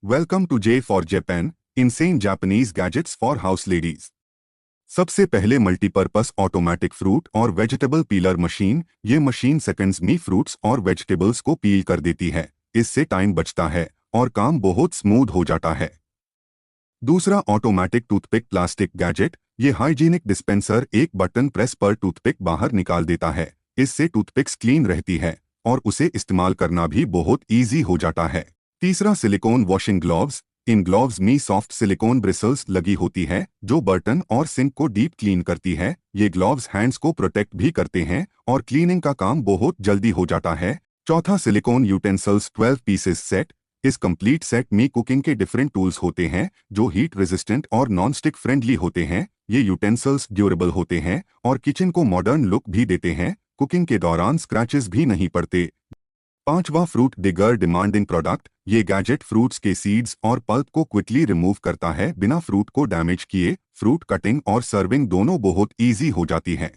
Welcome to J for Japan, इनसेन Japanese gadgets for house ladies. सबसे पहले multipurpose automatic fruit और vegetable peeler machine. ये machine seconds में फ्रूट्स और वेजिटेबल्स को पील कर देती है। इससे टाइम बचता है और काम बहुत स्मूथ हो जाता है। दूसरा ऑटोमेटिक टूथपिक प्लास्टिक गैजेट। ये हाइजीनिक डिस्पेंसर एक बटन प्रेस पर टूथपिक बाहर निकाल देता है। इससे टूथपिक्स क्लीन रहती है और उसे इस्तेमाल करना भी बहुत ईजी हो जाता है। तीसरा सिलिकॉन वॉशिंग ग्लव्स। इन ग्लव्स में सॉफ्ट सिलिकॉन ब्रिसल्स लगी होती है जो बर्तन और सिंक को डीप क्लीन करती है। ये ग्लव्स हैंड्स को प्रोटेक्ट भी करते हैं और क्लीनिंग का काम बहुत जल्दी हो जाता है। चौथा सिलिकॉन यूटेंसिल्स 12 पीसेस सेट। इस कंप्लीट सेट में कुकिंग के डिफरेंट टूल्स होते हैं जो हीट रेजिस्टेंट और नॉन स्टिक फ्रेंडली होते हैं। ये यूटेंसिल्स ड्यूरेबल होते हैं और किचन को मॉडर्न लुक भी देते हैं। कुकिंग के दौरान स्क्रैचेस भी नहीं पड़ते। पांचवा फ्रूट डिगर डिमांडिंग प्रोडक्ट। ये गैजेट फ्रूट्स के सीड्स और पल्प को क्विकली रिमूव करता है बिना फ्रूट को डैमेज किए। फ्रूट कटिंग और सर्विंग दोनों बहुत ईजी हो जाती है।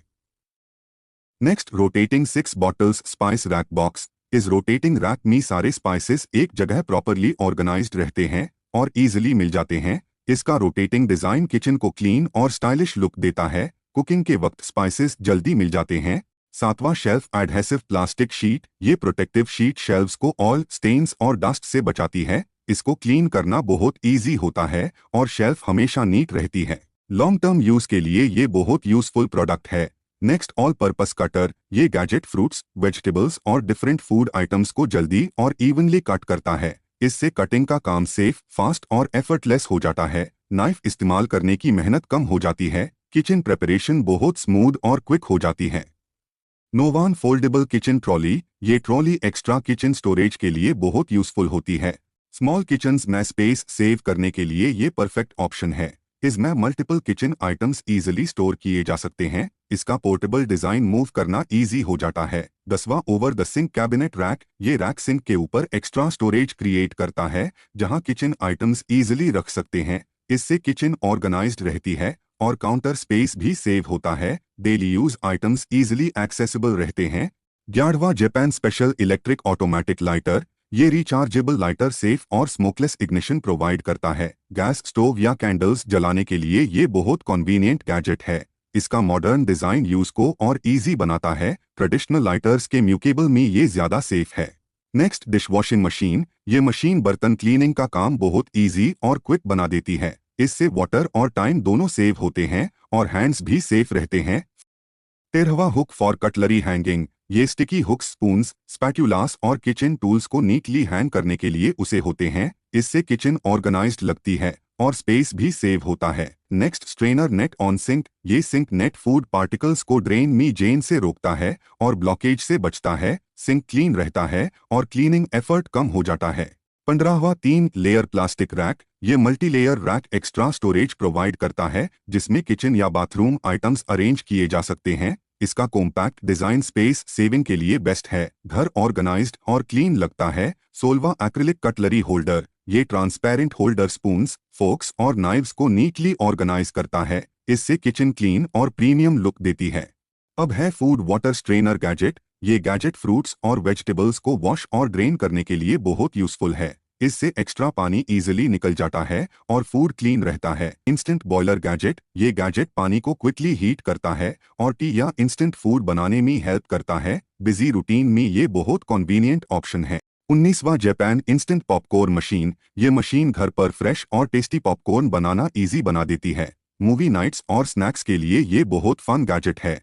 Next rotating 6 bottles spice rack box. इस रोटेटिंग रैक में सारे स्पाइसेस एक जगह प्रॉपरली ऑर्गेनाइज्ड रहते हैं और इजीली मिल जाते हैं। इसका रोटेटिंग डिजाइन किचन को क्लीन और स्टाइलिश लुक देता है। कुकिंग के वक्त स्पाइसेस जल्दी मिल जाते हैं। सातवां शेल्फ एडहेसिव प्लास्टिक शीट। ये प्रोटेक्टिव शीट शेल्व्स को ऑयल स्टेन्स और डस्ट से बचाती है। इसको क्लीन करना बहुत ईजी होता है और शेल्फ हमेशा नीट रहती है। लॉन्ग टर्म यूज के लिए ये बहुत यूजफुल प्रोडक्ट है। Next all purpose cutter. ये गैजेट फ्रूट्स, वेजिटेबल्स और डिफरेंट फूड आइटम्स को जल्दी और इवनली कट करता है। इससे कटिंग का काम सेफ, फास्ट और एफर्टलेस हो जाता है। नाइफ इस्तेमाल करने की मेहनत कम हो जाती है। किचन प्रिपरेशन बहुत स्मूथ और क्विक हो जाती है। Nowan foldable kitchen trolley. ये ट्रॉली एक्स्ट्रा किचन स्टोरेज के लिए बहुत यूजफुल होती है। स्मॉल किचन्स में स्पेस सेव करने के लिए ये परफेक्ट ऑप्शन है। इसमें multiple kitchen items easily store किए जा सकते हैं। इसका पोर्टेबल डिजाइन मूव करना इजी हो जाता है। 10वां over the sink cabinet rack. ये रैक सिंक के ऊपर एक्स्ट्रा स्टोरेज क्रिएट करता है जहां किचन आइटम्स इजीली रख सकते हैं। इससे किचन ऑर्गेनाइज्ड रहती है और काउंटर स्पेस भी सेव होता है। Daily use items easily accessible रहते हैं। 11वां Japan special electric automatic lighter. ये रिचार्जेबल लाइटर सेफ और स्मोकलेस इग्निशन प्रोवाइड करता है। गैस स्टोव या कैंडल्स जलाने के लिए ये बहुत कन्वीनियंट गैजेट है। इसका मॉडर्न डिजाइन यूज को और इजी बनाता है। ट्रेडिशनल लाइटर्स के म्यूकेबल में ये ज्यादा सेफ है। Next dish washing machine. ये मशीन बर्तन क्लीनिंग का काम बहुत इजी और क्विक बना देती है। इससे वाटर और टाइम दोनों सेव होते हैं और हैंड्स भी सेफ रहते हैं। 13वां हुक फॉर कटलरी हैंगिंग। ये स्टिकी हुक्स स्पून्स, स्पैटुलास और किचन टूल्स को नीटली हैंग करने के लिए उसे होते हैं। इससे किचन ऑर्गेनाइज्ड लगती है और स्पेस भी सेव होता है। Next strainer net on sink. ये सिंक नेट फूड पार्टिकल्स को ड्रेन में जेन से रोकता है और ब्लॉकेज से बचता है। सिंक क्लीन रहता है और क्लीनिंग एफर्ट कम हो जाता है। 15वां 3 लेयर प्लास्टिक रैक। ये multi layer rack extra storage provide करता है जिसमें किचन या बाथरूम आइटम्स अरेंज किए जा सकते हैं। इसका कॉम्पैक्ट डिजाइन स्पेस सेविंग के लिए बेस्ट है। घर ऑर्गेनाइज्ड और क्लीन लगता है। 16वां एक्रिलिक कटलरी होल्डर। ये ट्रांसपेरेंट होल्डर स्पून्स, फोक्स और नाइव्स को नीटली ऑर्गेनाइज करता है। इससे किचन क्लीन और प्रीमियम लुक देती है। अब है फूड वाटर स्ट्रेनर गैजेट। ये गैजेट फ्रूट्स और वेजिटेबल्स को वॉश और ड्रेन करने के लिए बहुत यूजफुल है। इससे एक्स्ट्रा पानी इजीली निकल जाता है और फूड क्लीन रहता है। Instant boiler gadget. ये गैजेट पानी को क्विकली हीट करता है और टी या इंस्टेंट फूड बनाने में हेल्प करता है। बिजी रूटीन में ये बहुत कन्वीनियंट ऑप्शन है। 19वां जापान इंस्टेंट पॉपकॉर्न मशीन। ये मशीन घर पर फ्रेश और टेस्टी पॉपकॉर्न बनाना इजी बना देती है। मूवी नाइट्स और स्नैक्स के लिए ये बहुत फन गैजेट है।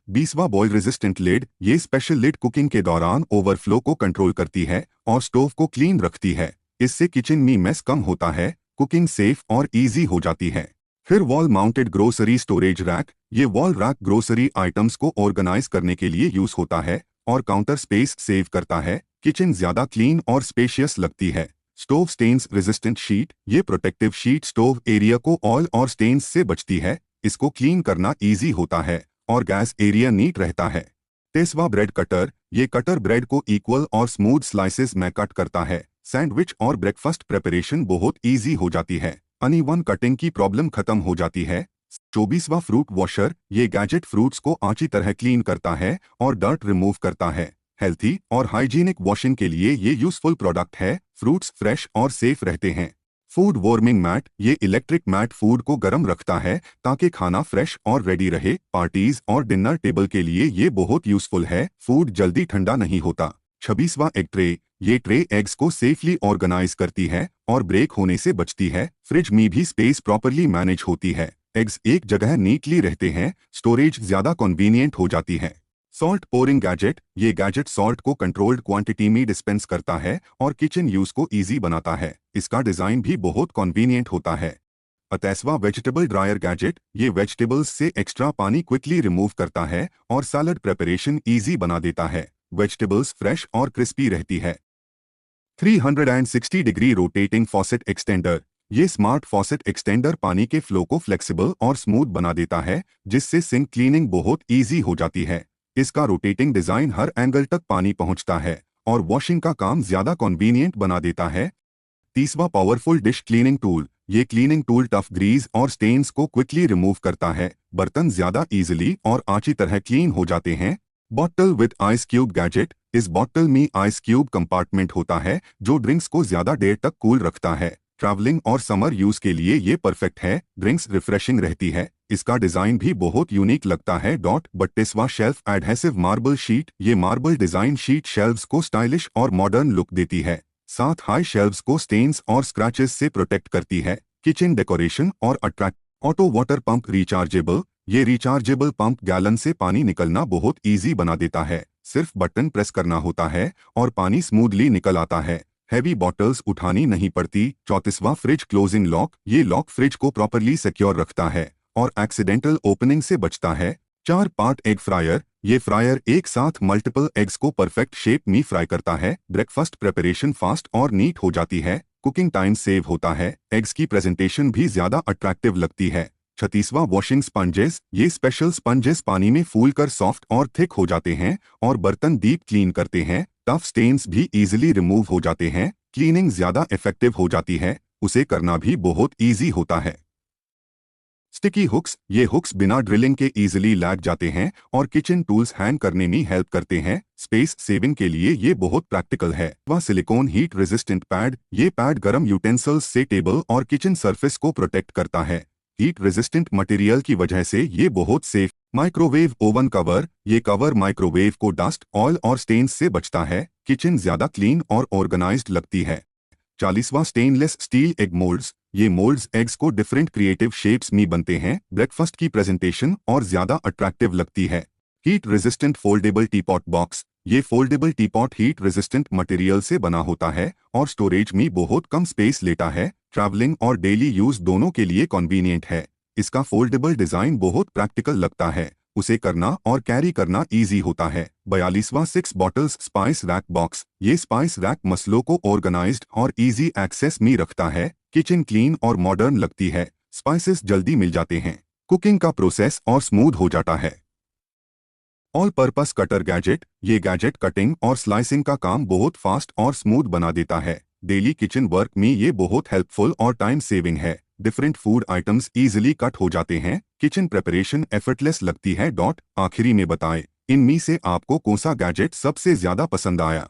20वां बॉयल रेजिस्टेंट लिड। ये स्पेशल लिड कुकिंग के दौरान ओवरफ्लो को कंट्रोल करती है और स्टोव को क्लीन रखती है। इससे किचन में मेस कम होता है, कुकिंग सेफ और इजी हो जाती है। फिर wall mounted grocery storage rack. ये वॉल रैक ग्रोसरी आइटम्स को ऑर्गेनाइज करने के लिए यूज होता है और काउंटर स्पेस सेव करता है। किचन ज्यादा क्लीन और स्पेशियस लगती है। Stove stains resistant sheet. ये प्रोटेक्टिव शीट स्टोव एरिया को ऑयल और स्टेन्स से बचती है। इसको क्लीन करना इजी होता है और गैस एरिया नीट रहता है। 23वां ब्रेड कटर। ये कटर ब्रेड को इक्वल और स्मूथ स्लाइसेस में कट करता है। सैंडविच और ब्रेकफास्ट प्रिपरेशन बहुत इजी हो जाती है। अनइवन कटिंग की प्रॉब्लम खत्म हो जाती है। 24वां फ्रूट वॉशर। ये गैजेट फ्रूट्स को अच्छी तरह क्लीन करता है और डर्ट रिमूव करता है। हेल्थी और हाइजीनिक वॉशिंग के लिए ये यूजफुल प्रोडक्ट है। फ्रूट्स फ्रेश और सेफ रहते हैं। फूड वार्मिंग मैट, ये इलेक्ट्रिक मैट फूड को गर्म रखता है ताकि खाना फ्रेश और रेडी रहे। पार्टीज और डिनर टेबल के लिए ये बहुत यूजफुल है। फूड जल्दी ठंडा नहीं होता। 26वां एग ट्रे, ये ट्रे एग्स को सेफली ऑर्गेनाइज करती है और ब्रेक होने से बचती है। फ्रिज में भी स्पेस प्रॉपरली मैनेज होती है। एग्स एक जगह नीटली रहते हैं, स्टोरेज ज्यादा कन्वीनियंट हो जाती है। सॉल्ट पोरिंग गैजेट, ये गैजेट सॉल्ट को कंट्रोल्ड क्वांटिटी में डिस्पेंस करता है और किचन यूज को इजी बनाता है। इसका डिजाइन भी बहुत कन्वीनियंट होता है। 28वां वेजिटेबल ड्रायर गैजेट, ये वेजिटेबल्स से एक्स्ट्रा पानी क्विकली रिमूव करता है और सैलड प्रिपरेशन इजी बना देता है। वेजिटेबल्स फ्रेश और क्रिस्पी रहती है। 360 डिग्री रोटेटिंग फॉसेट एक्सटेंडर, ये स्मार्ट फॉसेट एक्सटेंडर पानी के फ्लो को फ्लेक्सिबल और स्मूथ बना देता है, जिससे सिंक क्लीनिंग बहुत इजी हो जाती है। इसका रोटेटिंग डिजाइन हर एंगल तक पानी पहुंचता है और वॉशिंग का काम ज्यादा कन्वीनियंट बना देता है। 30वां पावरफुल डिश क्लीनिंग टूल, ये क्लीनिंग टूल टफ ग्रीज और स्टेन्स को क्विकली रिमूव करता है। बर्तन ज्यादा इजीली और अच्छी तरह क्लीन हो जाते हैं। Bottle with ice cube gadget, इस बॉटल में आइस क्यूब कंपार्टमेंट होता है जो ड्रिंक्स को ज्यादा देर तक कूल रखता है। ट्रैवलिंग और समर यूज के लिए ये परफेक्ट है। ड्रिंक्स रिफ्रेशिंग रहती है। इसका डिजाइन भी बहुत यूनिक लगता है। 32वां शेल्फ एडहेसिव मार्बल शीट, ये मार्बल डिजाइन शीट शेल्व्स को स्टाइलिश और मॉडर्न लुक देती है। साथ हाई शेल्व्स को स्टेन्स और स्क्रैचेस से प्रोटेक्ट करती है। किचन डेकोरेशन और attract. Auto water pump rechargeable, ये रिचार्जेबल पंप गैलन से पानी निकलना बहुत इजी बना देता है। सिर्फ बटन प्रेस करना होता है और पानी स्मूथली निकल आता है। हैवी बॉटल्स उठानी नहीं पड़ती। 34वां फ्रिज क्लोजिंग लॉक, ये लॉक फ्रिज को प्रॉपरली सिक्योर रखता है और एक्सीडेंटल ओपनिंग से बचता है। 4 पार्ट एग फ्रायर, ये फ्रायर एक साथ मल्टीपल एग्स को परफेक्ट शेप में फ्राई करता है। ब्रेकफास्ट प्रिपरेशन फास्ट और नीट हो जाती है। कुकिंग टाइम सेव होता है। एग्स की प्रेजेंटेशन भी ज्यादा अट्रैक्टिव लगती है। 36वां वॉशिंग स्पंजेस, ये स्पेशल स्पंजेस पानी में फूलकर सॉफ्ट और थिक हो जाते हैं और बर्तन डीप क्लीन करते हैं। टफ स्टेन्स भी इजीली रिमूव हो जाते हैं। क्लीनिंग ज्यादा इफेक्टिव हो जाती है। उसे करना भी बहुत इजी होता है। स्टिकी हुक्स, ये हुक्स बिना ड्रिलिंग के इजीली लग जाते हैं और किचन टूल्स हैंग करने में हेल्प करते हैं। स्पेस सेविंग के लिए ये बहुत प्रैक्टिकल है। वह सिलिकॉन हीट रेजिस्टेंट पैड, ये पैड गर्म यूटेंसिल्स से टेबल और किचन सरफेस को प्रोटेक्ट करता है। हीट रेजिस्टेंट मटेरियल की वजह से ये बहुत सेफ। माइक्रोवेव ओवन कवर, ये कवर माइक्रोवेव को डस्ट, ऑयल और स्टेन्स से बचता है। किचन ज्यादा क्लीन और ऑर्गेनाइज्ड लगती है। 40वां स्टेनलेस स्टील एग मोल्ड्स, ये मोल्ड्स एग्स को डिफरेंट क्रिएटिव शेप्स में बनते हैं। ब्रेकफास्ट की प्रेजेंटेशन और ज्यादा अट्रैक्टिव लगती है। Heat resistant foldable teapot box, ये foldable teapot heat resistant material से बना होता है और स्टोरेज में बहुत कम स्पेस लेता है। ट्रैवलिंग और डेली यूज दोनों के लिए कन्वीनियंट है। इसका फोल्डेबल डिजाइन बहुत प्रैक्टिकल लगता है। उसे करना और कैरी करना इजी होता है। 42वां 6 बॉटल्स स्पाइस रैक बॉक्स, ये स्पाइस रैक मसलों को ऑर्गेनाइज्ड और इजी एक्सेस में रखता है। किचन क्लीन और मॉडर्न लगती है। स्पाइसेस जल्दी मिल जाते हैं। कुकिंग का प्रोसेस और स्मूथ हो जाता है। ऑल पर्पस कटर गैजेट, ये गैजेट कटिंग और स्लाइसिंग का काम बहुत फास्ट और स्मूथ बना देता है। डेली किचन वर्क में ये बहुत हेल्पफुल और टाइम सेविंग है। Different food items easily cut हो जाते हैं। किचन प्रिपरेशन एफर्टलेस लगती है। आखिरी में बताएं, इनमें से आपको कौन सा गैजेट सबसे ज्यादा पसंद आया?